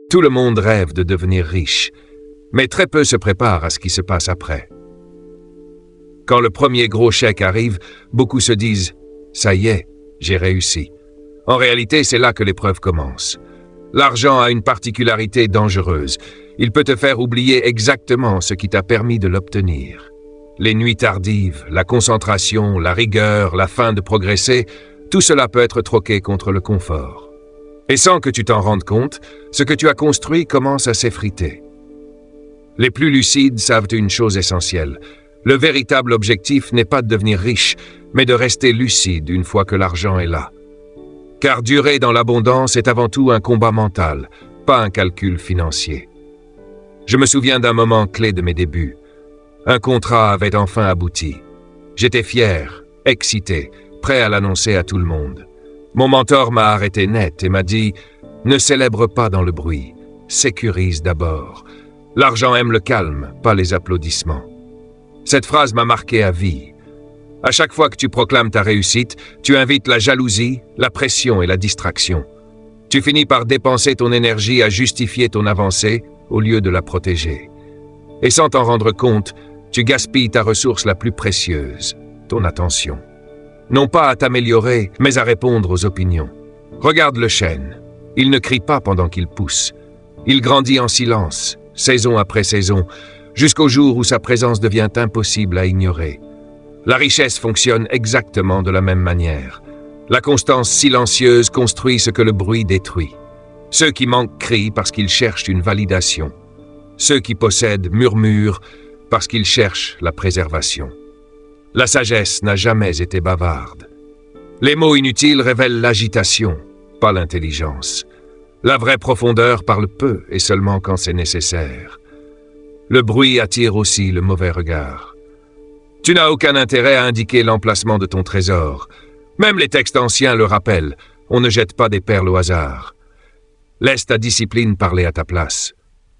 Tout le monde rêve de devenir riche, mais très peu se préparent à ce qui se passe après. Quand le premier gros chèque arrive, beaucoup se disent « ça y est, j'ai réussi ». En réalité, c'est là que l'épreuve commence. L'argent a une particularité dangereuse. Il peut te faire oublier exactement ce qui t'a permis de l'obtenir. Les nuits tardives, la concentration, la rigueur, la faim de progresser, tout cela peut être troqué contre le confort. Et sans que tu t'en rendes compte, ce que tu as construit commence à s'effriter. Les plus lucides savent une chose essentielle. Le véritable objectif n'est pas de devenir riche, mais de rester lucide une fois que l'argent est là. Car durer dans l'abondance est avant tout un combat mental, pas un calcul financier. Je me souviens d'un moment clé de mes débuts. Un contrat avait enfin abouti. J'étais fier, excité, prêt à l'annoncer à tout le monde. Mon mentor m'a arrêté net et m'a dit « Ne célèbre pas dans le bruit, sécurise d'abord. L'argent aime le calme, pas les applaudissements. » Cette phrase m'a marqué à vie. À chaque fois que tu proclames ta réussite, tu invites la jalousie, la pression et la distraction. Tu finis par dépenser ton énergie à justifier ton avancée au lieu de la protéger. Et sans t'en rendre compte, tu gaspilles ta ressource la plus précieuse, ton attention. Non pas à t'améliorer, mais à répondre aux opinions. Regarde le chêne. Il ne crie pas pendant qu'il pousse. Il grandit en silence, saison après saison, jusqu'au jour où sa présence devient impossible à ignorer. La richesse fonctionne exactement de la même manière. La constance silencieuse construit ce que le bruit détruit. Ceux qui manquent crient parce qu'ils cherchent une validation. Ceux qui possèdent murmurent parce qu'ils cherchent la préservation. La sagesse n'a jamais été bavarde. Les mots inutiles révèlent l'agitation, pas l'intelligence. La vraie profondeur parle peu et seulement quand c'est nécessaire. Le bruit attire aussi le mauvais regard. Tu n'as aucun intérêt à indiquer l'emplacement de ton trésor. Même les textes anciens le rappellent. On ne jette pas des perles au hasard. Laisse ta discipline parler à ta place,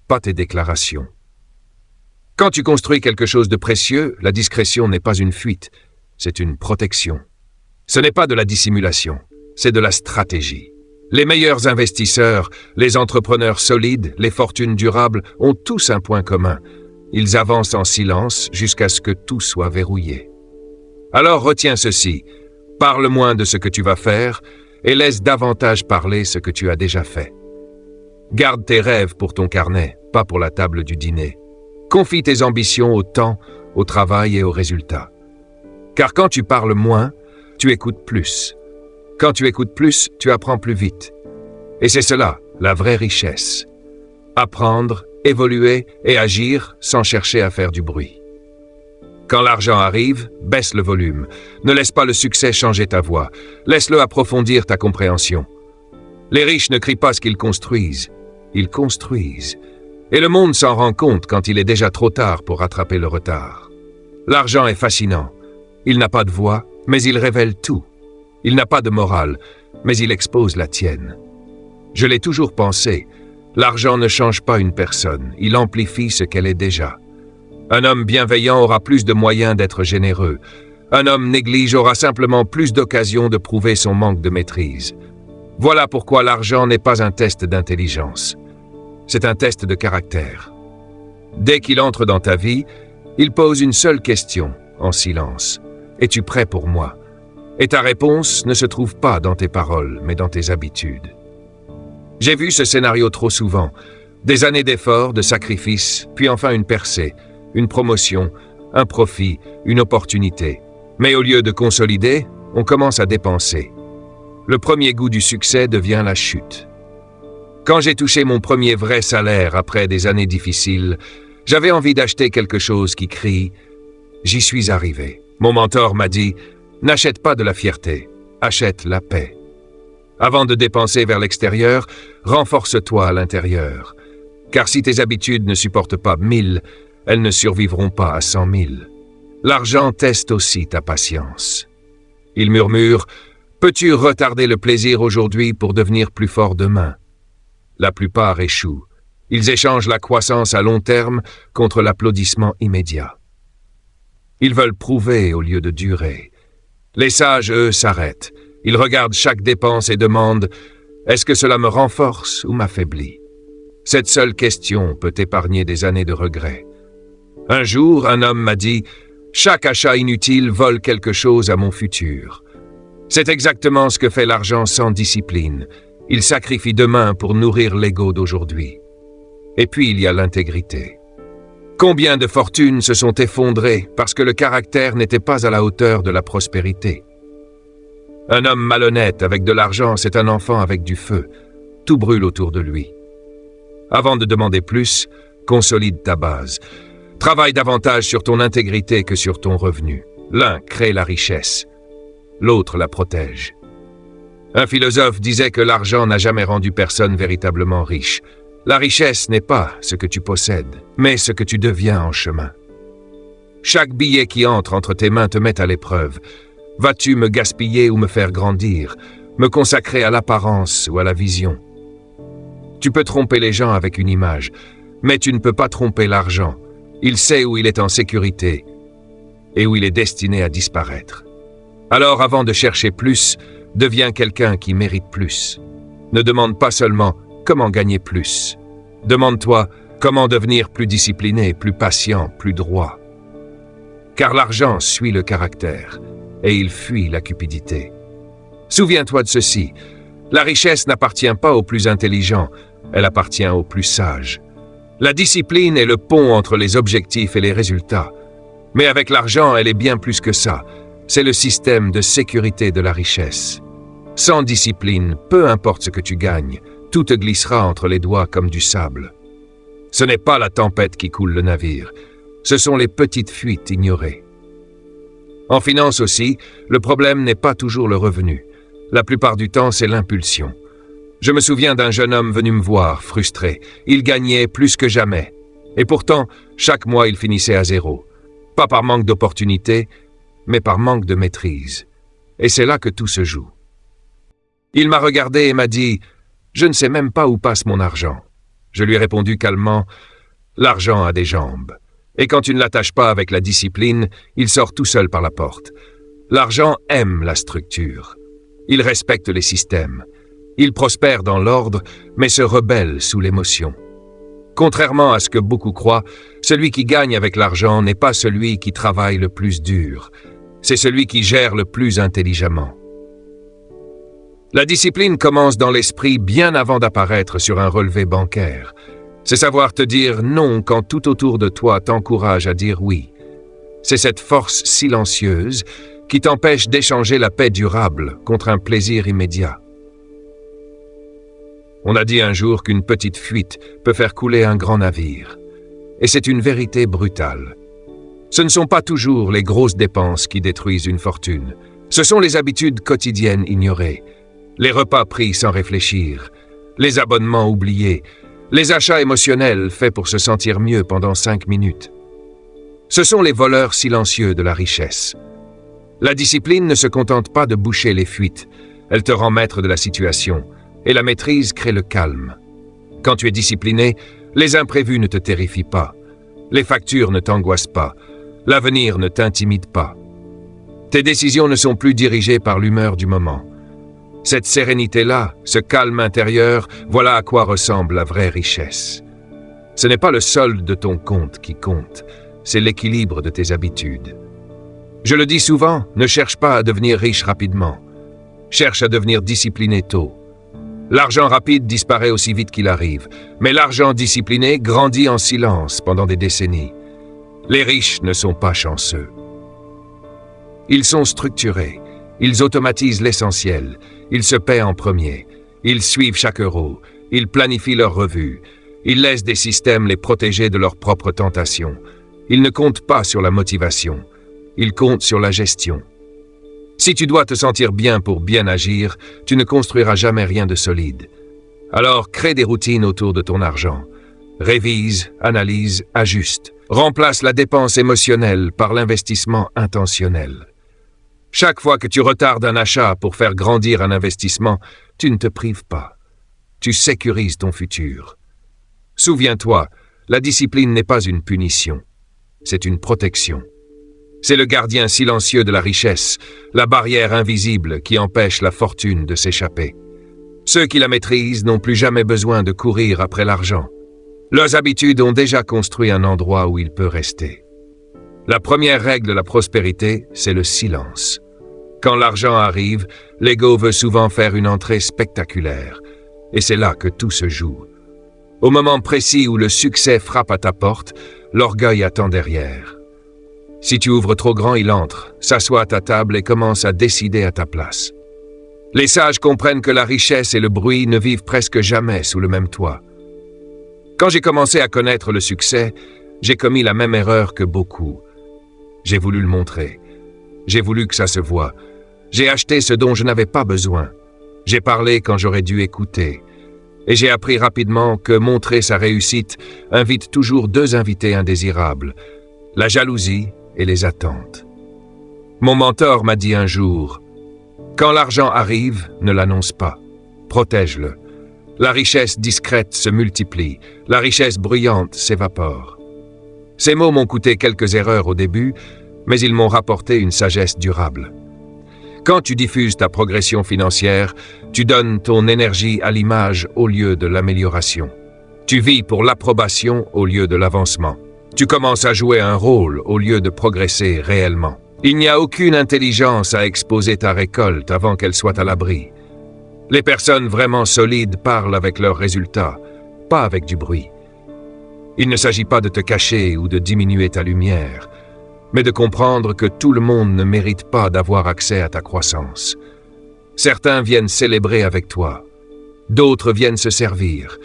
pas tes déclarations. Quand tu construis quelque chose de précieux, la discrétion n'est pas une fuite, c'est une protection. Ce n'est pas de la dissimulation, c'est de la stratégie. Les meilleurs investisseurs, les entrepreneurs solides, les fortunes durables ont tous un point commun. Ils avancent en silence jusqu'à ce que tout soit verrouillé. Alors retiens ceci, parle moins de ce que tu vas faire et laisse davantage parler ce que tu as déjà fait. Garde tes rêves pour ton carnet, pas pour la table du dîner. Confie tes ambitions au temps, au travail et aux résultats. Car quand tu parles moins, tu écoutes plus. Quand tu écoutes plus, tu apprends plus vite. Et c'est cela, la vraie richesse. Apprendre, évoluer et agir sans chercher à faire du bruit. Quand l'argent arrive, baisse le volume. Ne laisse pas le succès changer ta voix. Laisse-le approfondir ta compréhension. Les riches ne crient pas ce qu'ils construisent. Ils construisent. Et le monde s'en rend compte quand il est déjà trop tard pour rattraper le retard. L'argent est fascinant. Il n'a pas de voix, mais il révèle tout. Il n'a pas de morale, mais il expose la tienne. Je l'ai toujours pensé. L'argent ne change pas une personne, il amplifie ce qu'elle est déjà. Un homme bienveillant aura plus de moyens d'être généreux. Un homme néglige aura simplement plus d'occasions de prouver son manque de maîtrise. Voilà pourquoi l'argent n'est pas un test d'intelligence. C'est un test de caractère. Dès qu'il entre dans ta vie, il pose une seule question, en silence. « Es-tu prêt pour moi ?» Et ta réponse ne se trouve pas dans tes paroles, mais dans tes habitudes. J'ai vu ce scénario trop souvent. Des années d'efforts, de sacrifices, puis enfin une percée, une promotion, un profit, une opportunité. Mais au lieu de consolider, on commence à dépenser. Le premier goût du succès devient la chute. Quand j'ai touché mon premier vrai salaire après des années difficiles, j'avais envie d'acheter quelque chose qui crie « J'y suis arrivé ». Mon mentor m'a dit « N'achète pas de la fierté, achète la paix ». Avant de dépenser vers l'extérieur, renforce-toi à l'intérieur. Car si tes habitudes ne supportent pas 1000, elles ne survivront pas à 100 000. L'argent teste aussi ta patience. Il murmure « Peux-tu retarder le plaisir aujourd'hui pour devenir plus fort demain ?» La plupart échouent. Ils échangent la croissance à long terme contre l'applaudissement immédiat. Ils veulent prouver au lieu de durer. Les sages, eux, s'arrêtent. Ils regardent chaque dépense et demandent « Est-ce que cela me renforce ou m'affaiblit ?» Cette seule question peut épargner des années de regrets. Un jour, un homme m'a dit « Chaque achat inutile vole quelque chose à mon futur ». C'est exactement ce que fait l'argent sans discipline. Il sacrifie demain pour nourrir l'ego d'aujourd'hui. Et puis il y a l'intégrité. Combien de fortunes se sont effondrées parce que le caractère n'était pas à la hauteur de la prospérité? Un homme malhonnête avec de l'argent, c'est un enfant avec du feu. Tout brûle autour de lui. Avant de demander plus, consolide ta base. Travaille davantage sur ton intégrité que sur ton revenu. L'un crée la richesse, l'autre la protège. Un philosophe disait que l'argent n'a jamais rendu personne véritablement riche. La richesse n'est pas ce que tu possèdes, mais ce que tu deviens en chemin. Chaque billet qui entre tes mains te met à l'épreuve. Vas-tu me gaspiller ou me faire grandir, me consacrer à l'apparence ou à la vision? Tu peux tromper les gens avec une image, mais tu ne peux pas tromper l'argent. Il sait où il est en sécurité et où il est destiné à disparaître. Alors avant de chercher plus, deviens quelqu'un qui mérite plus. Ne demande pas seulement comment gagner plus. Demande-toi comment devenir plus discipliné, plus patient, plus droit. Car l'argent suit le caractère et il fuit la cupidité. Souviens-toi de ceci, la richesse n'appartient pas aux plus intelligents, elle appartient aux plus sages. La discipline est le pont entre les objectifs et les résultats. Mais avec l'argent, elle est bien plus que ça. C'est le système de sécurité de la richesse. Sans discipline, peu importe ce que tu gagnes, tout te glissera entre les doigts comme du sable. Ce n'est pas la tempête qui coule le navire, ce sont les petites fuites ignorées. En finance aussi, le problème n'est pas toujours le revenu. La plupart du temps, c'est l'impulsion. Je me souviens d'un jeune homme venu me voir, frustré. Il gagnait plus que jamais. Et pourtant, chaque mois, il finissait à zéro. Pas par manque d'opportunité, mais par manque de maîtrise. Et c'est là que tout se joue. Il m'a regardé et m'a dit « Je ne sais même pas où passe mon argent ». Je lui ai répondu calmement « L'argent a des jambes. Et quand tu ne l'attaches pas avec la discipline, il sort tout seul par la porte. L'argent aime la structure. Il respecte les systèmes. Il prospère dans l'ordre, mais se rebelle sous l'émotion. Contrairement à ce que beaucoup croient, celui qui gagne avec l'argent n'est pas celui qui travaille le plus dur. C'est celui qui gère le plus intelligemment. La discipline commence dans l'esprit bien avant d'apparaître sur un relevé bancaire. C'est savoir te dire non quand tout autour de toi t'encourage à dire oui. C'est cette force silencieuse qui t'empêche d'échanger la paix durable contre un plaisir immédiat. On a dit un jour qu'une petite fuite peut faire couler un grand navire. Et c'est une vérité brutale. Ce ne sont pas toujours les grosses dépenses qui détruisent une fortune. Ce sont les habitudes quotidiennes ignorées, les repas pris sans réfléchir, les abonnements oubliés, les achats émotionnels faits pour se sentir mieux pendant 5 minutes. Ce sont les voleurs silencieux de la richesse. La discipline ne se contente pas de boucher les fuites, elle te rend maître de la situation, et la maîtrise crée le calme. Quand tu es discipliné, les imprévus ne te terrifient pas, les factures ne t'angoissent pas, l'avenir ne t'intimide pas. Tes décisions ne sont plus dirigées par l'humeur du moment. Cette sérénité-là, ce calme intérieur, voilà à quoi ressemble la vraie richesse. Ce n'est pas le solde de ton compte qui compte, c'est l'équilibre de tes habitudes. Je le dis souvent, ne cherche pas à devenir riche rapidement. Cherche à devenir discipliné tôt. L'argent rapide disparaît aussi vite qu'il arrive, mais l'argent discipliné grandit en silence pendant des décennies. Les riches ne sont pas chanceux. Ils sont structurés, ils automatisent l'essentiel, ils se paient en premier, ils suivent chaque euro, ils planifient leurs revenus, ils laissent des systèmes les protéger de leurs propres tentations. Ils ne comptent pas sur la motivation, ils comptent sur la gestion. Si tu dois te sentir bien pour bien agir, tu ne construiras jamais rien de solide. Alors crée des routines autour de ton argent. Révise, analyse, ajuste. Remplace la dépense émotionnelle par l'investissement intentionnel. Chaque fois que tu retardes un achat pour faire grandir un investissement, tu ne te prives pas. Tu sécurises ton futur. Souviens-toi, la discipline n'est pas une punition, c'est une protection. C'est le gardien silencieux de la richesse, la barrière invisible qui empêche la fortune de s'échapper. Ceux qui la maîtrisent n'ont plus jamais besoin de courir après l'argent. Leurs habitudes ont déjà construit un endroit où il peut rester. La première règle de la prospérité, c'est le silence. Quand l'argent arrive, l'ego veut souvent faire une entrée spectaculaire. Et c'est là que tout se joue. Au moment précis où le succès frappe à ta porte, l'orgueil attend derrière. Si tu ouvres trop grand, il entre, s'assoit à ta table et commence à décider à ta place. Les sages comprennent que la richesse et le bruit ne vivent presque jamais sous le même toit. Quand j'ai commencé à connaître le succès, j'ai commis la même erreur que beaucoup. J'ai voulu le montrer. J'ai voulu que ça se voie. J'ai acheté ce dont je n'avais pas besoin. J'ai parlé quand j'aurais dû écouter. Et j'ai appris rapidement que montrer sa réussite invite toujours deux invités indésirables, la jalousie et les attentes. Mon mentor m'a dit un jour, « Quand l'argent arrive, ne l'annonce pas. Protège-le. La richesse discrète se multiplie, la richesse bruyante s'évapore. » Ces mots m'ont coûté quelques erreurs au début, mais ils m'ont rapporté une sagesse durable. Quand tu diffuses ta progression financière, tu donnes ton énergie à l'image au lieu de l'amélioration. Tu vis pour l'approbation au lieu de l'avancement. Tu commences à jouer un rôle au lieu de progresser réellement. Il n'y a aucune intelligence à exposer ta récolte avant qu'elle soit à l'abri. Les personnes vraiment solides parlent avec leurs résultats, pas avec du bruit. Il ne s'agit pas de te cacher ou de diminuer ta lumière, mais de comprendre que tout le monde ne mérite pas d'avoir accès à ta croissance. Certains viennent célébrer avec toi, d'autres viennent se servir.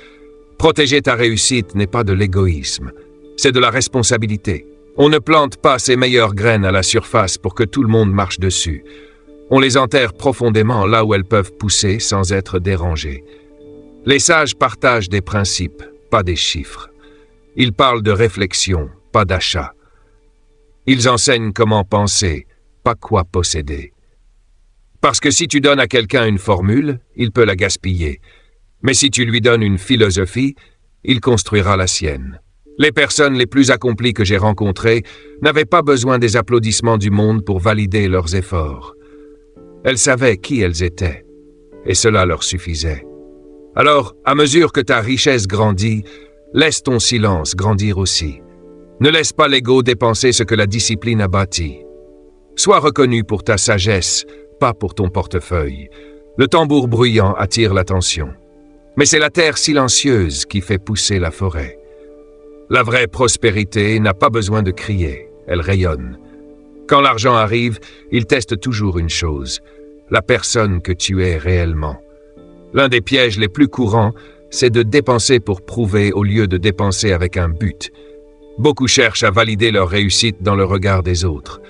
Protéger ta réussite n'est pas de l'égoïsme, c'est de la responsabilité. On ne plante pas ses meilleures graines à la surface pour que tout le monde marche dessus. On les enterre profondément là où elles peuvent pousser sans être dérangées. Les sages partagent des principes, pas des chiffres. Ils parlent de réflexion, pas d'achat. Ils enseignent comment penser, pas quoi posséder. Parce que si tu donnes à quelqu'un une formule, il peut la gaspiller. Mais si tu lui donnes une philosophie, il construira la sienne. Les personnes les plus accomplies que j'ai rencontrées n'avaient pas besoin des applaudissements du monde pour valider leurs efforts. Elles savaient qui elles étaient, et cela leur suffisait. Alors, à mesure que ta richesse grandit, laisse ton silence grandir aussi. Ne laisse pas l'ego dépenser ce que la discipline a bâti. Sois reconnu pour ta sagesse, pas pour ton portefeuille. Le tambour bruyant attire l'attention. Mais c'est la terre silencieuse qui fait pousser la forêt. La vraie prospérité n'a pas besoin de crier, elle rayonne. Quand l'argent arrive, il teste toujours une chose, la personne que tu es réellement. L'un des pièges les plus courants, c'est de dépenser pour prouver au lieu de dépenser avec un but. Beaucoup cherchent à valider leur réussite dans le regard des autres.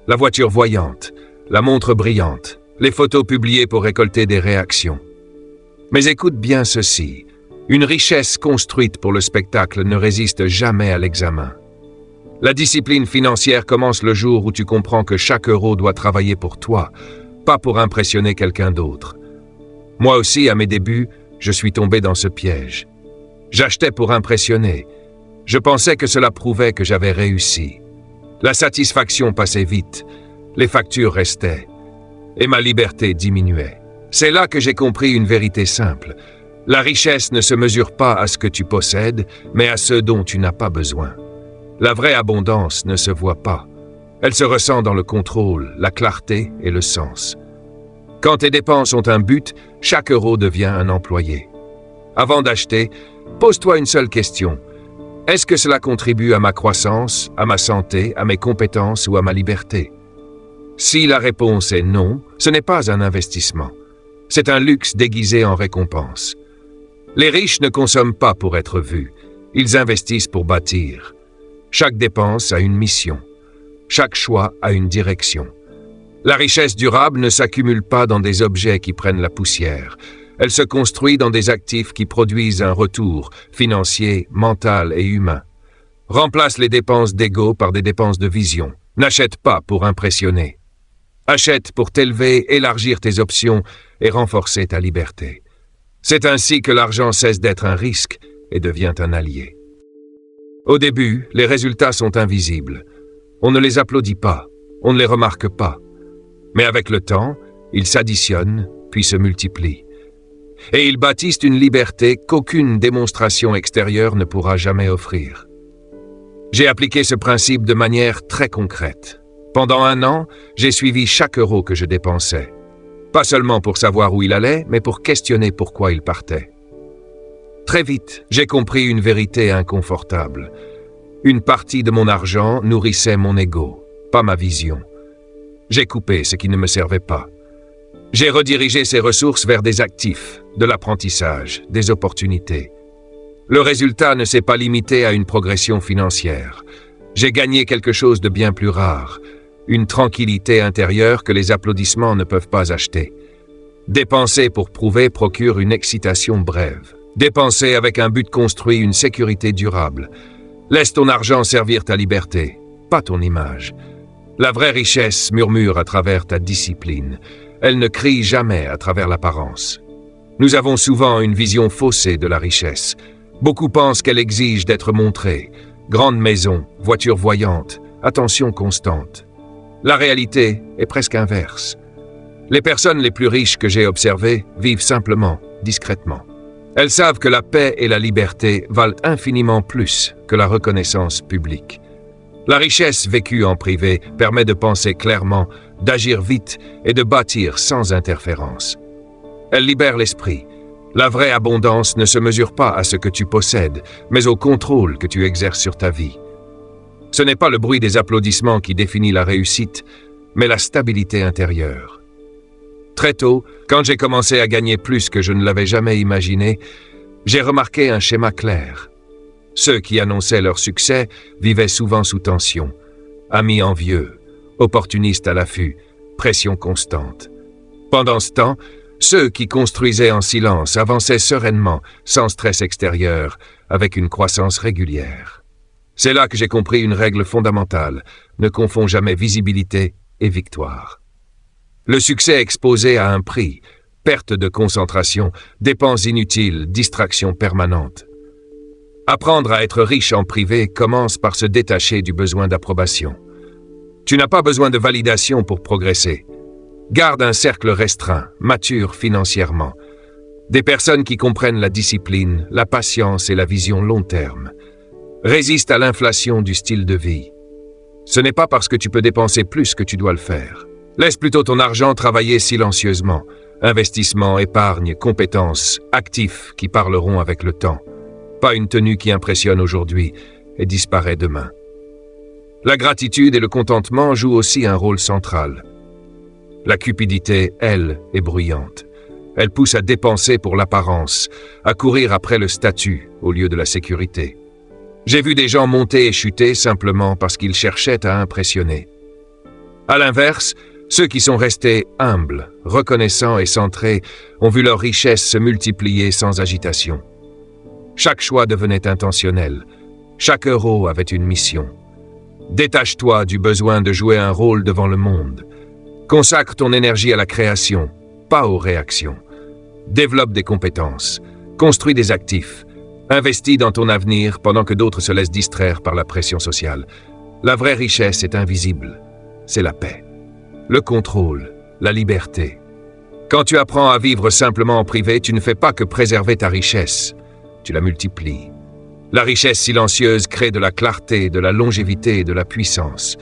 La voiture voyante, la montre brillante, les photos publiées pour récolter des réactions. Mais écoute bien ceci, une richesse construite pour le spectacle ne résiste jamais à l'examen. La discipline financière commence le jour où tu comprends que chaque euro doit travailler pour toi, pas pour impressionner quelqu'un d'autre. Moi aussi, à mes débuts, je suis tombé dans ce piège. J'achetais pour impressionner. Je pensais que cela prouvait que j'avais réussi. La satisfaction passait vite, les factures restaient, et ma liberté diminuait. C'est là que j'ai compris une vérité simple. La richesse ne se mesure pas à ce que tu possèdes, mais à ce dont tu n'as pas besoin. La vraie abondance ne se voit pas. Elle se ressent dans le contrôle, la clarté et le sens. Quand tes dépenses ont un but, chaque euro devient un employé. Avant d'acheter, pose-toi une seule question. Est-ce que cela contribue à ma croissance, à ma santé, à mes compétences ou à ma liberté? Si la réponse est non, ce n'est pas un investissement. C'est un luxe déguisé en récompense. Les riches ne consomment pas pour être vus. Ils investissent pour bâtir. Chaque dépense a une mission. Chaque choix a une direction. La richesse durable ne s'accumule pas dans des objets qui prennent la poussière. Elle se construit dans des actifs qui produisent un retour financier, mental et humain. Remplace les dépenses d'ego par des dépenses de vision. N'achète pas pour impressionner. Achète pour t'élever, élargir tes options et renforcer ta liberté. C'est ainsi que l'argent cesse d'être un risque et devient un allié. Au début, les résultats sont invisibles. On ne les applaudit pas, on ne les remarque pas. Mais avec le temps, ils s'additionnent, puis se multiplient. et ils bâtissent une liberté qu'aucune démonstration extérieure ne pourra jamais offrir. J'ai appliqué ce principe de manière très concrète. Pendant 1 an, j'ai suivi chaque euro que je dépensais. Pas seulement pour savoir où il allait, mais pour questionner pourquoi il partait. Très vite, j'ai compris une vérité inconfortable. Une partie de mon argent nourrissait mon ego, pas ma vision. J'ai coupé ce qui ne me servait pas. J'ai redirigé ces ressources vers des actifs, de l'apprentissage, des opportunités. Le résultat ne s'est pas limité à une progression financière. J'ai gagné quelque chose de bien plus rare, une tranquillité intérieure que les applaudissements ne peuvent pas acheter. Dépenser pour prouver procure une excitation brève. Dépenser avec un but construit une sécurité durable. Laisse ton argent servir ta liberté, pas ton image. La vraie richesse murmure à travers ta discipline. Elle ne crie jamais à travers l'apparence. Nous avons souvent une vision faussée de la richesse. Beaucoup pensent qu'elle exige d'être montrée. Grande maison, voiture voyante, attention constante. La réalité est presque inverse. Les personnes les plus riches que j'ai observées vivent simplement, discrètement. Elles savent que la paix et la liberté valent infiniment plus que la reconnaissance publique. La richesse vécue en privé permet de penser clairement, d'agir vite et de bâtir sans interférence. Elle libère l'esprit. La vraie abondance ne se mesure pas à ce que tu possèdes, mais au contrôle que tu exerces sur ta vie. Ce n'est pas le bruit des applaudissements qui définit la réussite, mais la stabilité intérieure. Très tôt, quand j'ai commencé à gagner plus que je ne l'avais jamais imaginé, j'ai remarqué un schéma clair. Ceux qui annonçaient leur succès vivaient souvent sous tension. Amis envieux, opportunistes à l'affût, pression constante. Pendant ce temps, ceux qui construisaient en silence avançaient sereinement, sans stress extérieur, avec une croissance régulière. C'est là que j'ai compris une règle fondamentale. Ne confonds jamais visibilité et victoire. Le succès exposé a un prix, perte de concentration, dépenses inutiles, distractions permanentes. Apprendre à être riche en privé commence par se détacher du besoin d'approbation. Tu n'as pas besoin de validation pour progresser. Garde un cercle restreint, mature financièrement. Des personnes qui comprennent la discipline, la patience et la vision long terme. Résiste à l'inflation du style de vie. Ce n'est pas parce que tu peux dépenser plus que tu dois le faire. Laisse plutôt ton argent travailler silencieusement. Investissement, épargne, compétences, actifs qui parleront avec le temps. Pas une tenue qui impressionne aujourd'hui et disparaît demain. La gratitude et le contentement jouent aussi un rôle central. La cupidité, elle, est bruyante. Elle pousse à dépenser pour l'apparence, à courir après le statut au lieu de la sécurité. J'ai vu des gens monter et chuter simplement parce qu'ils cherchaient à impressionner. À l'inverse, ceux qui sont restés humbles, reconnaissants et centrés ont vu leur richesse se multiplier sans agitation. Chaque choix devenait intentionnel. Chaque euro avait une mission. Détache-toi du besoin de jouer un rôle devant le monde. Consacre ton énergie à la création, pas aux réactions. Développe des compétences. Construis des actifs. Investis dans ton avenir pendant que d'autres se laissent distraire par la pression sociale. La vraie richesse est invisible. C'est la paix. Le contrôle, la liberté. Quand tu apprends à vivre simplement en privé, tu ne fais pas que préserver ta richesse. Tu la multiplies. La richesse silencieuse crée de la clarté, de la longévité et de la puissance.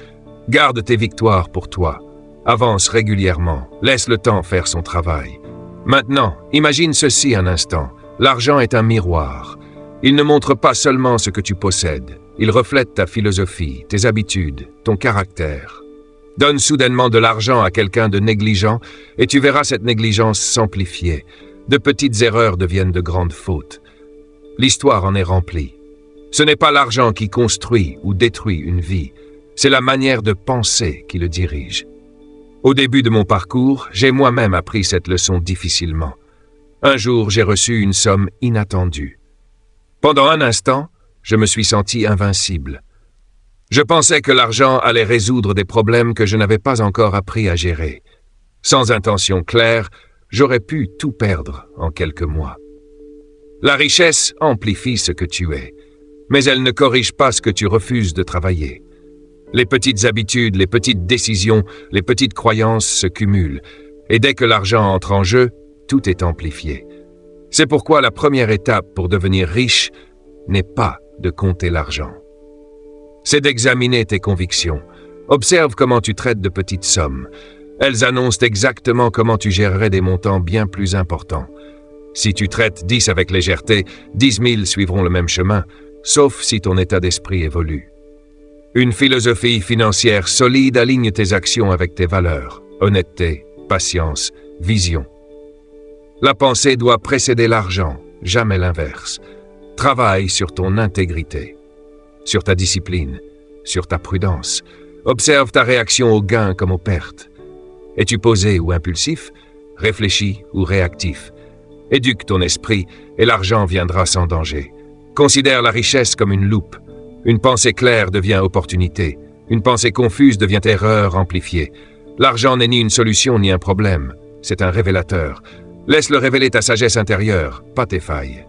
Garde tes victoires pour toi. Avance régulièrement. Laisse le temps faire son travail. Maintenant, imagine ceci un instant. L'argent est un miroir. Il ne montre pas seulement ce que tu possèdes. Il reflète ta philosophie, tes habitudes, ton caractère. Donne soudainement de l'argent à quelqu'un de négligent et tu verras cette négligence s'amplifier. De petites erreurs deviennent de grandes fautes. L'histoire en est remplie. Ce n'est pas l'argent qui construit ou détruit une vie, c'est la manière de penser qui le dirige. Au début de mon parcours, j'ai moi-même appris cette leçon difficilement. Un jour, j'ai reçu une somme inattendue. Pendant un instant, je me suis senti invincible. Je pensais que l'argent allait résoudre des problèmes que je n'avais pas encore appris à gérer. Sans intention claire, j'aurais pu tout perdre en quelques mois. La richesse amplifie ce que tu es, mais elle ne corrige pas ce que tu refuses de travailler. Les petites habitudes, les petites décisions, les petites croyances se cumulent, et dès que l'argent entre en jeu, tout est amplifié. C'est pourquoi la première étape pour devenir riche n'est pas de compter l'argent. C'est d'examiner tes convictions. Observe comment tu traites de petites sommes. Elles annoncent exactement comment tu gérerais des montants bien plus importants. Si tu traites 10 avec légèreté, 10 000 suivront le même chemin, sauf si ton état d'esprit évolue. Une philosophie financière solide aligne tes actions avec tes valeurs, honnêteté, patience, vision. La pensée doit précéder l'argent, jamais l'inverse. Travaille sur ton intégrité, sur ta discipline, sur ta prudence. Observe ta réaction aux gains comme aux pertes. Es-tu posé ou impulsif, réfléchi ou réactif? Éduque ton esprit et l'argent viendra sans danger. Considère la richesse comme une loupe. Une pensée claire devient opportunité. Une pensée confuse devient erreur amplifiée. L'argent n'est ni une solution ni un problème. C'est un révélateur. Laisse-le révéler ta sagesse intérieure, pas tes failles.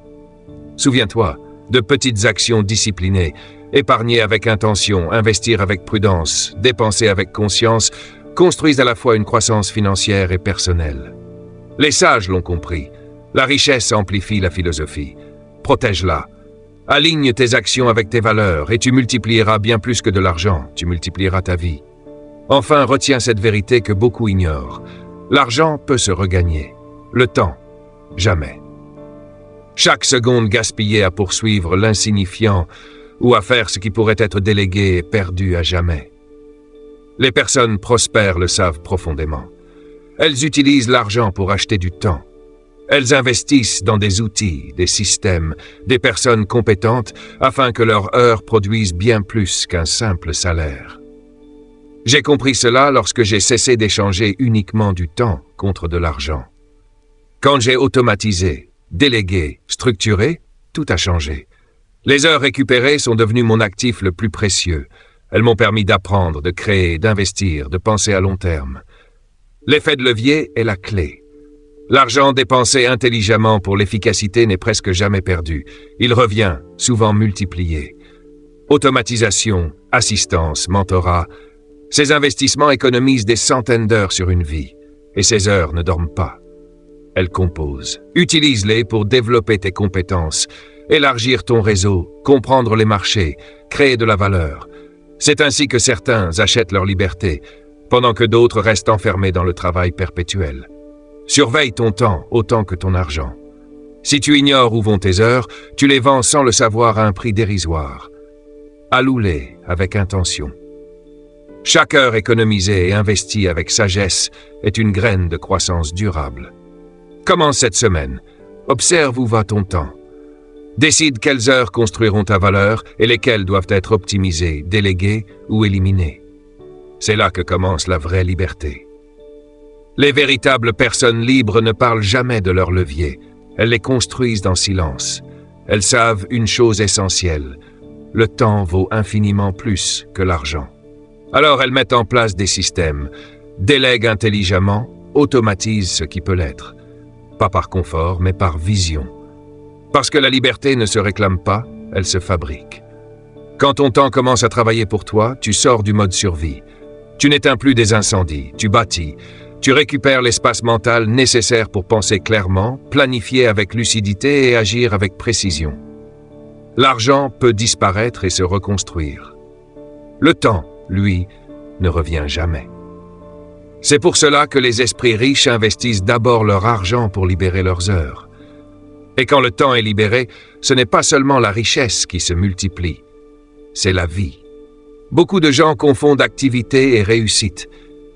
Souviens-toi, de petites actions disciplinées, épargner avec intention, investir avec prudence, dépenser avec conscience, construisent à la fois une croissance financière et personnelle. Les sages l'ont compris. La richesse amplifie la philosophie. Protège-la. Aligne tes actions avec tes valeurs et tu multiplieras bien plus que de l'argent, tu multiplieras ta vie. Enfin, retiens cette vérité que beaucoup ignorent. L'argent peut se regagner. Le temps, jamais. Chaque seconde gaspillée à poursuivre l'insignifiant ou à faire ce qui pourrait être délégué est perdue à jamais. Les personnes prospères le savent profondément. Elles utilisent l'argent pour acheter du temps. Elles investissent dans des outils, des systèmes, des personnes compétentes afin que leurs heures produisent bien plus qu'un simple salaire. J'ai compris cela lorsque j'ai cessé d'échanger uniquement du temps contre de l'argent. Quand j'ai automatisé, délégué, structuré, tout a changé. Les heures récupérées sont devenues mon actif le plus précieux. Elles m'ont permis d'apprendre, de créer, d'investir, de penser à long terme. L'effet de levier est la clé. L'argent dépensé intelligemment pour l'efficacité n'est presque jamais perdu. Il revient, souvent multiplié. Automatisation, assistance, mentorat, ces investissements économisent des centaines d'heures sur une vie. Et ces heures ne dorment pas. Elles composent. Utilise-les pour développer tes compétences, élargir ton réseau, comprendre les marchés, créer de la valeur. C'est ainsi que certains achètent leur liberté, pendant que d'autres restent enfermés dans le travail perpétuel. Surveille ton temps autant que ton argent. Si tu ignores où vont tes heures, tu les vends sans le savoir à un prix dérisoire. Alloue-les avec intention. Chaque heure économisée et investie avec sagesse est une graine de croissance durable. Commence cette semaine. Observe où va ton temps. Décide quelles heures construiront ta valeur et lesquelles doivent être optimisées, déléguées ou éliminées. C'est là que commence la vraie liberté. Les véritables personnes libres ne parlent jamais de leurs leviers. Elles les construisent en silence. Elles savent une chose essentielle. Le temps vaut infiniment plus que l'argent. Alors elles mettent en place des systèmes, délèguent intelligemment, automatisent ce qui peut l'être. Pas par confort, mais par vision. Parce que la liberté ne se réclame pas, elle se fabrique. Quand ton temps commence à travailler pour toi, tu sors du mode survie. Tu n'éteins plus des incendies, tu bâtis. Tu récupères l'espace mental nécessaire pour penser clairement, planifier avec lucidité et agir avec précision. L'argent peut disparaître et se reconstruire. Le temps, lui, ne revient jamais. C'est pour cela que les esprits riches investissent d'abord leur argent pour libérer leurs heures. Et quand le temps est libéré, ce n'est pas seulement la richesse qui se multiplie, c'est la vie. Beaucoup de gens confondent activité et réussite.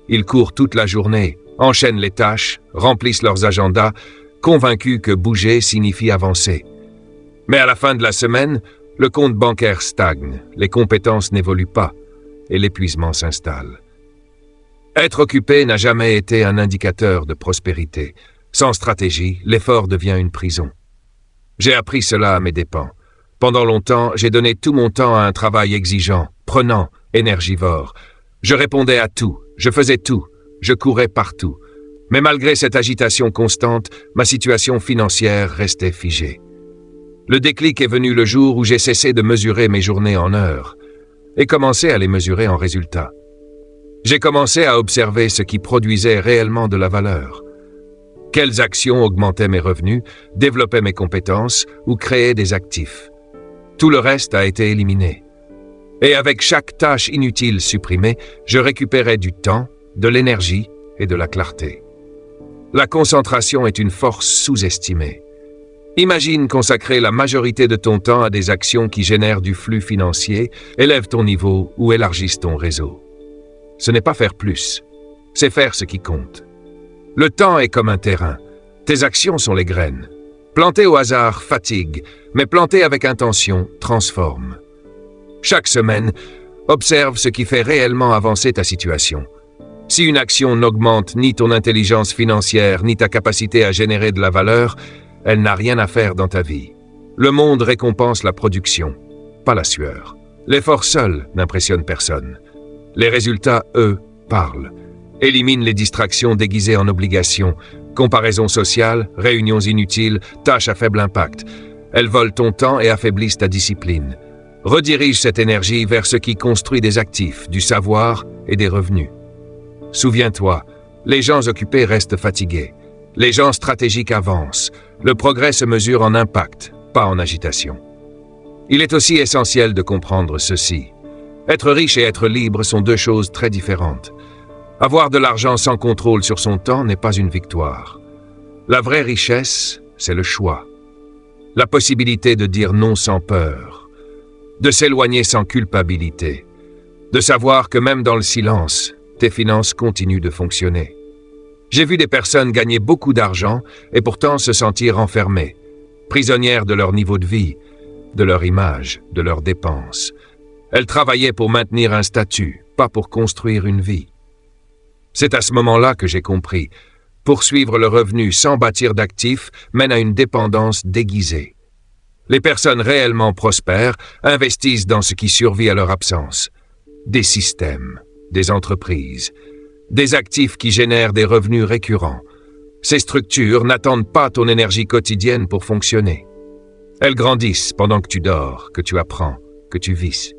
Ils courent toute la journée, enchaînent les tâches, remplissent leurs agendas, convaincus que bouger signifie avancer. Mais à la fin de la semaine, le compte bancaire stagne, les compétences n'évoluent pas et l'épuisement s'installe. Être occupé n'a jamais été un indicateur de prospérité. Sans stratégie, l'effort devient une prison. J'ai appris cela à mes dépens. Pendant longtemps, j'ai donné tout mon temps à un travail exigeant, prenant, énergivore. Je répondais à tout, je faisais tout, je courais partout. Mais malgré cette agitation constante, ma situation financière restait figée. Le déclic est venu le jour où j'ai cessé de mesurer mes journées en heures et commencé à les mesurer en résultats. J'ai commencé à observer ce qui produisait réellement de la valeur. Quelles actions augmentaient mes revenus, développaient mes compétences ou créaient des actifs? Tout le reste a été éliminé. Et avec chaque tâche inutile supprimée, je récupérais du temps, de l'énergie et de la clarté. La concentration est une force sous-estimée. Imagine consacrer la majorité de ton temps à des actions qui génèrent du flux financier, élèvent ton niveau ou élargissent ton réseau. Ce n'est pas faire plus, c'est faire ce qui compte. Le temps est comme un terrain. Tes actions sont les graines. Planter au hasard fatigue, mais planter avec intention transforme. Chaque semaine, observe ce qui fait réellement avancer ta situation. Si une action n'augmente ni ton intelligence financière ni ta capacité à générer de la valeur, elle n'a rien à faire dans ta vie. Le monde récompense la production, pas la sueur. L'effort seul n'impressionne personne. Les résultats, eux, parlent. Élimine les distractions déguisées en obligations, comparaisons sociales, réunions inutiles, tâches à faible impact. Elles volent ton temps et affaiblissent ta discipline. Redirige cette énergie vers ce qui construit des actifs, du savoir et des revenus. Souviens-toi, les gens occupés restent fatigués. Les gens stratégiques avancent. Le progrès se mesure en impact, pas en agitation. Il est aussi essentiel de comprendre ceci. Être riche et être libre sont deux choses très différentes. Avoir de l'argent sans contrôle sur son temps n'est pas une victoire. La vraie richesse, c'est le choix. La possibilité de dire non sans peur, de s'éloigner sans culpabilité, de savoir que même dans le silence, tes finances continuent de fonctionner. J'ai vu des personnes gagner beaucoup d'argent et pourtant se sentir enfermées, prisonnières de leur niveau de vie, de leur image, de leurs dépenses. Elles travaillaient pour maintenir un statut, pas pour construire une vie. C'est à ce moment-là que j'ai compris. Poursuivre le revenu sans bâtir d'actifs mène à une dépendance déguisée. Les personnes réellement prospères investissent dans ce qui survit à leur absence. Des systèmes, des entreprises, des actifs qui génèrent des revenus récurrents. Ces structures n'attendent pas ton énergie quotidienne pour fonctionner. Elles grandissent pendant que tu dors, que tu apprends, que tu vis.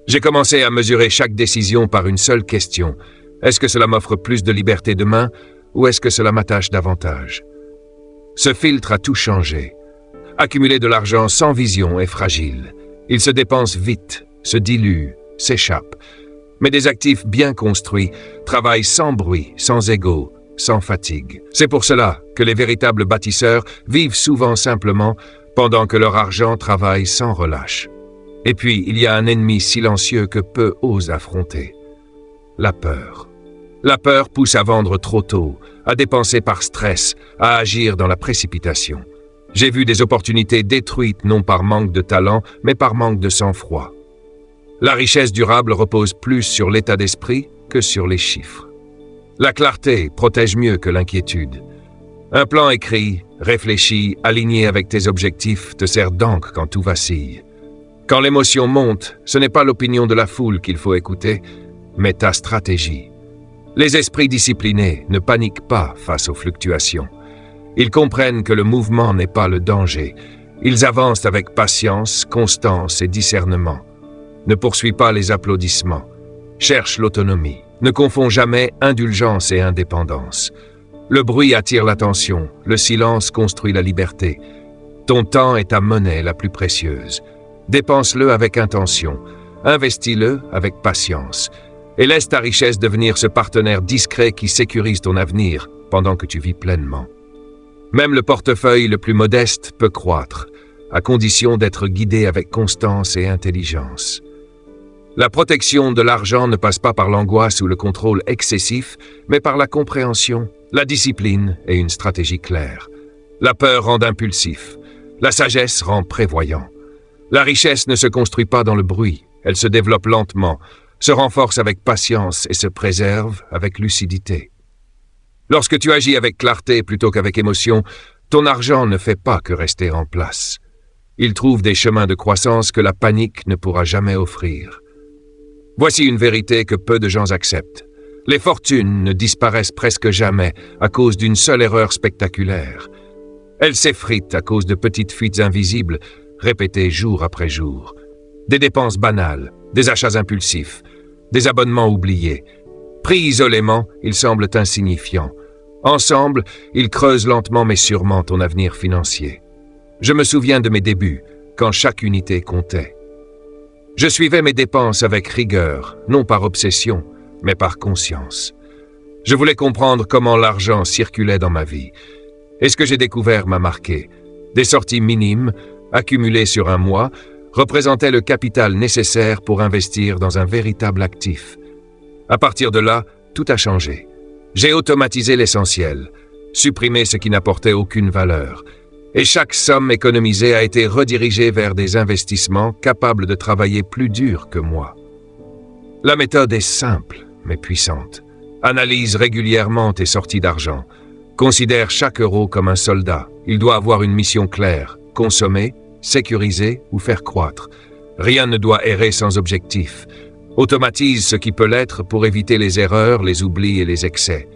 J'ai commencé à mesurer chaque décision par une seule question. Est-ce que cela m'offre plus de liberté demain ou est-ce que cela m'attache davantage? Ce filtre a tout changé. Accumuler de l'argent sans vision est fragile. Il se dépense vite, se dilue, s'échappe. Mais des actifs bien construits travaillent sans bruit, sans ego, sans fatigue. C'est pour cela que les véritables bâtisseurs vivent souvent simplement pendant que leur argent travaille sans relâche. Et puis, il y a un ennemi silencieux que peu osent affronter. La peur. La peur pousse à vendre trop tôt, à dépenser par stress, à agir dans la précipitation. J'ai vu des opportunités détruites non par manque de talent, mais par manque de sang-froid. La richesse durable repose plus sur l'état d'esprit que sur les chiffres. La clarté protège mieux que l'inquiétude. Un plan écrit, réfléchi, aligné avec tes objectifs te sert d'encre quand tout vacille. Quand l'émotion monte, ce n'est pas l'opinion de la foule qu'il faut écouter, mais ta stratégie. Les esprits disciplinés ne paniquent pas face aux fluctuations. Ils comprennent que le mouvement n'est pas le danger. Ils avancent avec patience, constance et discernement. Ne poursuis pas les applaudissements. Cherche l'autonomie. Ne confonds jamais indulgence et indépendance. Le bruit attire l'attention. Le silence construit la liberté. Ton temps est ta monnaie la plus précieuse. Dépense-le avec intention. Investis-le avec patience. Et laisse ta richesse devenir ce partenaire discret qui sécurise ton avenir pendant que tu vis pleinement. Même le portefeuille le plus modeste peut croître, à condition d'être guidé avec constance et intelligence. La protection de l'argent ne passe pas par l'angoisse ou le contrôle excessif, mais par la compréhension, la discipline et une stratégie claire. La peur rend impulsif, la sagesse rend prévoyant. La richesse ne se construit pas dans le bruit, elle se développe lentement, se renforce avec patience et se préserve avec lucidité. Lorsque tu agis avec clarté plutôt qu'avec émotion, ton argent ne fait pas que rester en place. Il trouve des chemins de croissance que la panique ne pourra jamais offrir. Voici une vérité que peu de gens acceptent. Les fortunes ne disparaissent presque jamais à cause d'une seule erreur spectaculaire. Elles s'effritent à cause de petites fuites invisibles, répétées jour après jour. Des dépenses banales, des achats impulsifs, des abonnements oubliés. Pris isolément, ils semblent insignifiants. Ensemble, ils creusent lentement mais sûrement ton avenir financier. Je me souviens de mes débuts, quand chaque unité comptait. Je suivais mes dépenses avec rigueur, non par obsession, mais par conscience. Je voulais comprendre comment l'argent circulait dans ma vie. Et ce que j'ai découvert m'a marqué. Des sorties minimes, accumulées sur un mois, représentaient le capital nécessaire pour investir dans un véritable actif. À partir de là, tout a changé. J'ai automatisé l'essentiel, supprimé ce qui n'apportait aucune valeur, et chaque somme économisée a été redirigée vers des investissements capables de travailler plus dur que moi. La méthode est simple, mais puissante. Analyse régulièrement tes sorties d'argent. Considère chaque euro comme un soldat. Il doit avoir une mission claire, consommer, sécuriser ou faire croître. Rien ne doit errer sans objectif. Automatise ce qui peut l'être pour éviter les erreurs, les oublis et les excès.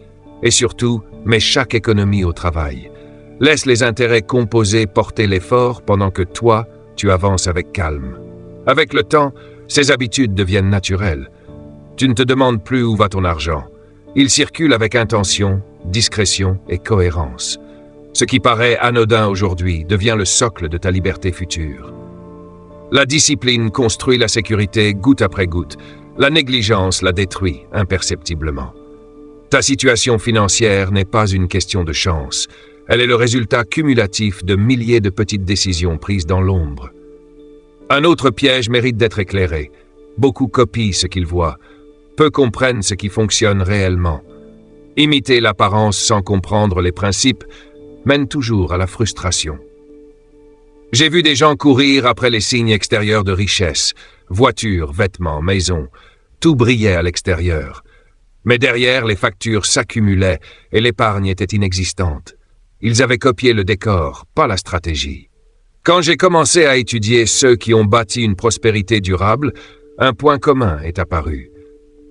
Et surtout, mets chaque économie au travail. Laisse les intérêts composés porter l'effort pendant que toi, tu avances avec calme. Avec le temps, ces habitudes deviennent naturelles. Tu ne te demandes plus où va ton argent. Il circule avec intention, discrétion et cohérence. Ce qui paraît anodin aujourd'hui devient le socle de ta liberté future. La discipline construit la sécurité goutte après goutte. La négligence la détruit imperceptiblement. Ta situation financière n'est pas une question de chance. Elle est le résultat cumulatif de milliers de petites décisions prises dans l'ombre. Un autre piège mérite d'être éclairé. Beaucoup copient ce qu'ils voient. Peu comprennent ce qui fonctionne réellement. Imiter l'apparence sans comprendre les principes mène toujours à la frustration. J'ai vu des gens courir après les signes extérieurs de richesse, voitures, vêtements, maisons, tout brillait à l'extérieur. Mais derrière, les factures s'accumulaient et l'épargne était inexistante. Ils avaient copié le décor, pas la stratégie. Quand j'ai commencé à étudier ceux qui ont bâti une prospérité durable, un point commun est apparu.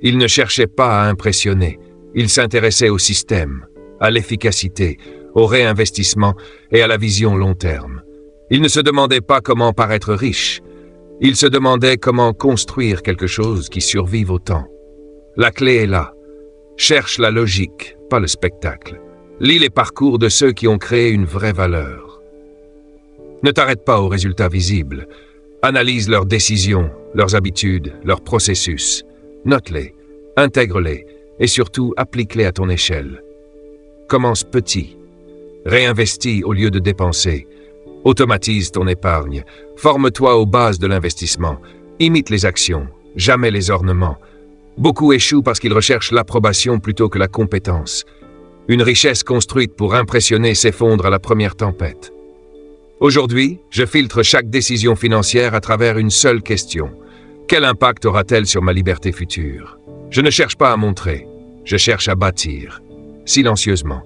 Ils ne cherchaient pas à impressionner, ils s'intéressaient au système, à l'efficacité, au réinvestissement et à la vision long terme. Ils ne se demandaient pas comment paraître riches, ils se demandaient comment construire quelque chose qui survive au temps. La clé est là. Cherche la logique, pas le spectacle. Lis les parcours de ceux qui ont créé une vraie valeur. Ne t'arrête pas aux résultats visibles. Analyse leurs décisions, leurs habitudes, leurs processus. Note-les, intègre-les et surtout applique-les à ton échelle. Commence petit. Réinvestis au lieu de dépenser. Automatise ton épargne. Forme-toi aux bases de l'investissement. Imite les actions, jamais les ornements. Beaucoup échouent parce qu'ils recherchent l'approbation plutôt que la compétence. Une richesse construite pour impressionner s'effondre à la première tempête. Aujourd'hui, je filtre chaque décision financière à travers une seule question. Quel impact aura-t-elle sur ma liberté future? Je ne cherche pas à montrer, je cherche à bâtir, silencieusement.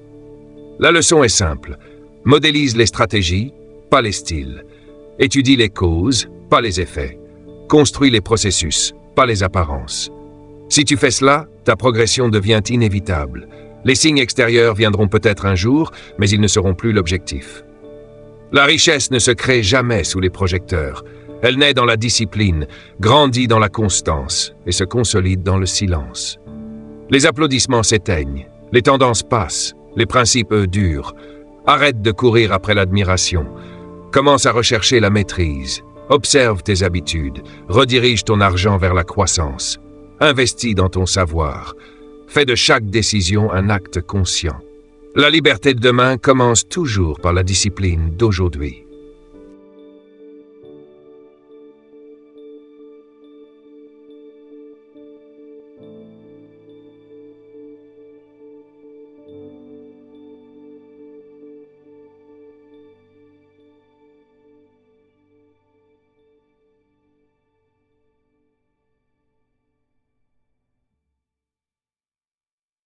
La leçon est simple. Modélise les stratégies, pas les styles. Étudie les causes, pas les effets. Construis les processus, pas les apparences. Si tu fais cela, ta progression devient inévitable. Les signes extérieurs viendront peut-être un jour, mais ils ne seront plus l'objectif. La richesse ne se crée jamais sous les projecteurs. Elle naît dans la discipline, grandit dans la constance et se consolide dans le silence. Les applaudissements s'éteignent, les tendances passent, les principes eux durent. Arrête de courir après l'admiration. Commence à rechercher la maîtrise. Observe tes habitudes, redirige ton argent vers la croissance. Investis dans ton savoir. Fais de chaque décision un acte conscient. La liberté de demain commence toujours par la discipline d'aujourd'hui.